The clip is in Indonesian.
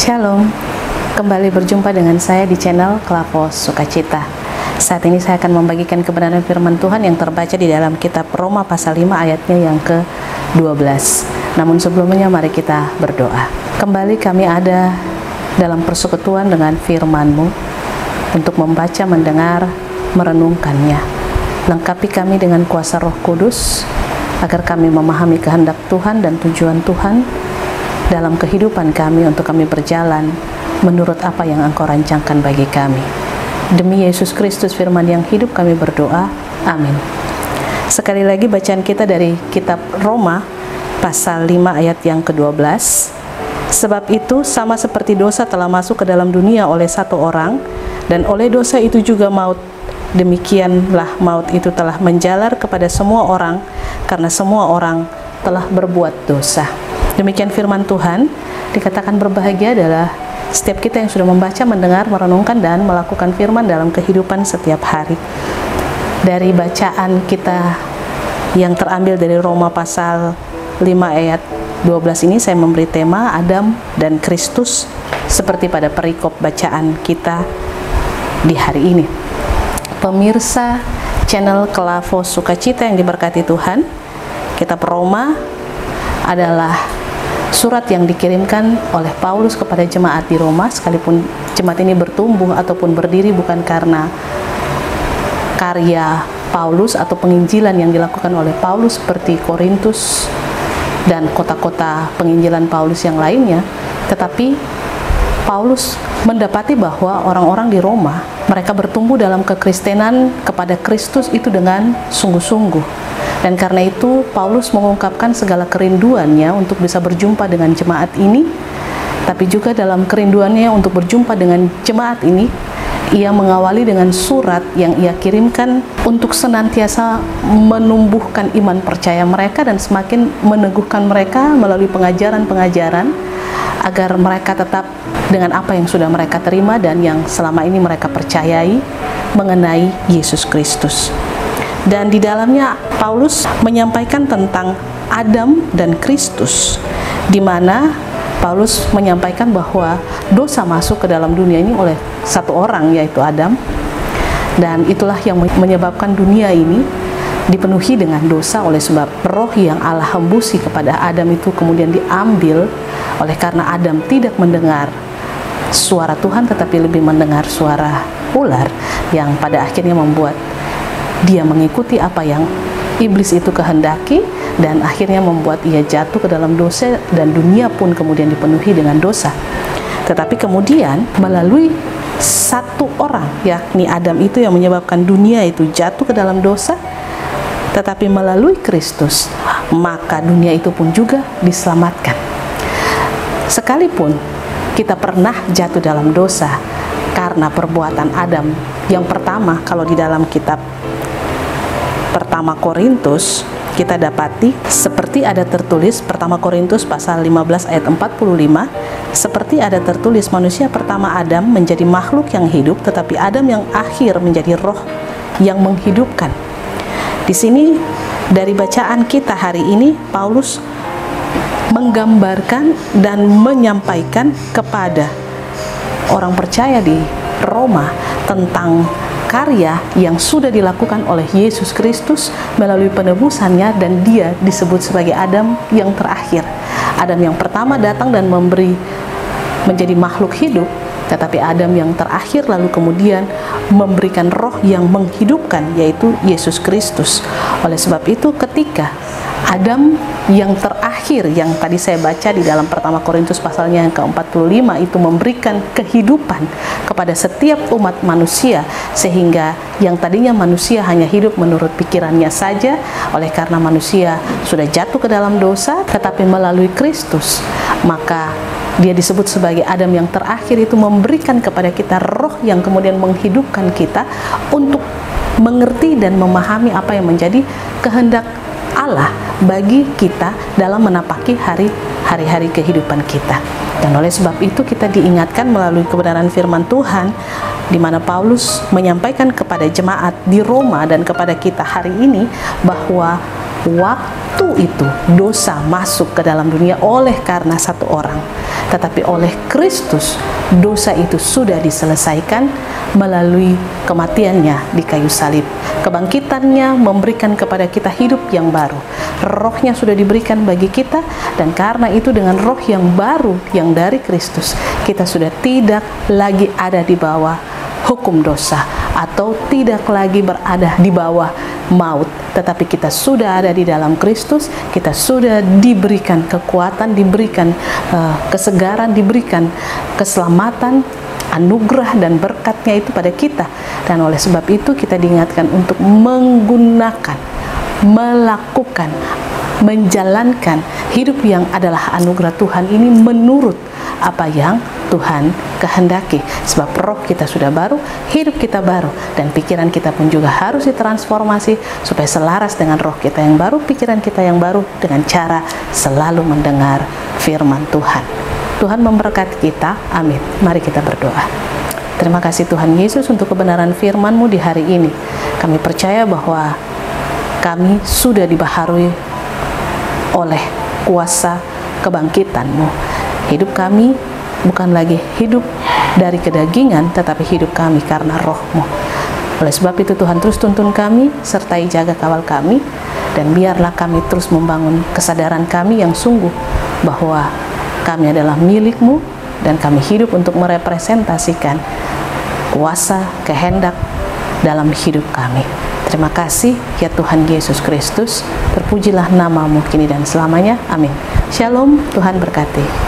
Shalom, kembali berjumpa dengan saya di channel Klavos Sukacita. Saat ini saya akan membagikan kebenaran firman Tuhan yang terbaca di dalam kitab Roma pasal 5 ayatnya yang ke-12. Namun sebelumnya mari kita berdoa. Kembali kami ada dalam persekutuan dengan firman-Mu untuk membaca, mendengar, merenungkannya. Lengkapi kami dengan kuasa Roh Kudus agar kami memahami kehendak Tuhan dan tujuan Tuhan dalam kehidupan kami, untuk kami berjalan menurut apa yang Engkau rancangkan bagi kami. Demi Yesus Kristus firman yang hidup kami berdoa, amin. Sekali lagi bacaan kita dari kitab Roma pasal 5 ayat yang ke-12. Sebab itu sama seperti dosa telah masuk ke dalam dunia oleh satu orang, dan oleh dosa itu juga maut, demikianlah maut itu telah menjalar kepada semua orang, karena semua orang telah berbuat dosa. Demikian firman Tuhan. Dikatakan berbahagia adalah setiap kita yang sudah membaca, mendengar, merenungkan, dan melakukan firman dalam kehidupan setiap hari. Dari bacaan kita yang terambil dari Roma pasal 5 ayat 12 ini, saya memberi tema Adam dan Kristus seperti pada perikop bacaan kita di hari ini. Pemirsa channel Klavos Sukacita yang diberkati Tuhan, kitab Roma adalah surat yang dikirimkan oleh Paulus kepada jemaat di Roma, sekalipun jemaat ini bertumbuh ataupun berdiri bukan karena karya Paulus atau penginjilan yang dilakukan oleh Paulus seperti Korintus dan kota-kota penginjilan Paulus yang lainnya, tetapi Paulus mendapati bahwa orang-orang di Roma, mereka bertumbuh dalam kekristenan kepada Kristus itu dengan sungguh-sungguh. Dan karena itu Paulus mengungkapkan segala kerinduannya untuk bisa berjumpa dengan jemaat ini, tapi juga dalam kerinduannya untuk berjumpa dengan jemaat ini, ia mengawali dengan surat yang ia kirimkan untuk senantiasa menumbuhkan iman percaya mereka dan semakin meneguhkan mereka melalui pengajaran-pengajaran agar mereka tetap dengan apa yang sudah mereka terima dan yang selama ini mereka percayai mengenai Yesus Kristus. Dan di dalamnya Paulus menyampaikan tentang Adam dan Kristus, di mana Paulus menyampaikan bahwa dosa masuk ke dalam dunia ini oleh satu orang, yaitu Adam, dan itulah yang menyebabkan dunia ini dipenuhi dengan dosa, oleh sebab roh yang Allah hembusi kepada Adam itu kemudian diambil oleh karena Adam tidak mendengar suara Tuhan tetapi lebih mendengar suara ular, yang pada akhirnya membuat dia mengikuti apa yang iblis itu kehendaki, dan akhirnya membuat ia jatuh ke dalam dosa, dan dunia pun kemudian dipenuhi dengan dosa. Tetapi kemudian melalui satu orang, yakni Adam itu, yang menyebabkan dunia itu jatuh ke dalam dosa, tetapi melalui Kristus maka dunia itu pun juga diselamatkan. Sekalipun kita pernah jatuh dalam dosa karena perbuatan Adam yang pertama, kalau di dalam kitab Pertama Korintus kita dapati seperti ada tertulis, Pertama Korintus pasal 15 ayat 45, seperti ada tertulis, manusia pertama Adam menjadi makhluk yang hidup, tetapi Adam yang akhir menjadi roh yang menghidupkan. Di sini dari bacaan kita hari ini, Paulus menggambarkan dan menyampaikan kepada orang percaya di Roma tentang karya yang sudah dilakukan oleh Yesus Kristus melalui penebusannya, dan dia disebut sebagai Adam yang terakhir. Adam yang pertama datang dan menjadi makhluk hidup, tetapi Adam yang terakhir lalu kemudian memberikan roh yang menghidupkan, yaitu Yesus Kristus. Oleh sebab itu ketika Adam yang terakhir yang tadi saya baca di dalam Pertama Korintus pasalnya yang ke-45 itu memberikan kehidupan kepada setiap umat manusia, sehingga yang tadinya manusia hanya hidup menurut pikirannya saja, oleh karena manusia sudah jatuh ke dalam dosa, tetapi melalui Kristus maka dia disebut sebagai Adam yang terakhir, itu memberikan kepada kita roh yang kemudian menghidupkan kita untuk mengerti dan memahami apa yang menjadi kehendak Allah bagi kita dalam menapaki hari-hari kehidupan kita. Dan oleh sebab itu kita diingatkan melalui kebenaran firman Tuhan, di mana Paulus menyampaikan kepada jemaat di Roma dan kepada kita hari ini bahwa waktu itu dosa masuk ke dalam dunia oleh karena satu orang, tetapi oleh Kristus dosa itu sudah diselesaikan melalui kematiannya di kayu salib. Kebangkitannya memberikan kepada kita hidup yang baru. Rohnya sudah diberikan bagi kita, dan karena itu dengan roh yang baru yang dari Kristus, kita sudah tidak lagi ada di bawah hukum dosa atau tidak lagi berada di bawah maut, tetapi kita sudah ada di dalam Kristus. Kita sudah diberikan kekuatan, diberikan kesegaran, diberikan keselamatan, anugerah dan berkatnya itu pada kita. Dan oleh sebab itu kita diingatkan untuk menggunakan, melakukan, menjalankan hidup yang adalah anugerah Tuhan ini menurut apa yang Tuhan kehendaki. Sebab roh kita sudah baru, hidup kita baru, dan pikiran kita pun juga harus ditransformasi supaya selaras dengan roh kita yang baru, pikiran kita yang baru, dengan cara selalu mendengar firman Tuhan. Tuhan memberkati kita, amin. Mari kita berdoa. Terima kasih Tuhan Yesus untuk kebenaran firman-Mu di hari ini. Kami percaya bahwa kami sudah dibaharui oleh kuasa kebangkitan-Mu. Hidup kami bukan lagi hidup dari kedagingan, tetapi hidup kami karena roh-Mu. Oleh sebab itu Tuhan terus tuntun kami, sertai jaga kawal kami, dan biarlah kami terus membangun kesadaran kami yang sungguh bahwa kami adalah milik-Mu, dan kami hidup untuk merepresentasikan kuasa kehendak dalam hidup kami. Terima kasih ya Tuhan Yesus Kristus, terpujilah nama-Mu kini dan selamanya, amin. Shalom, Tuhan berkati.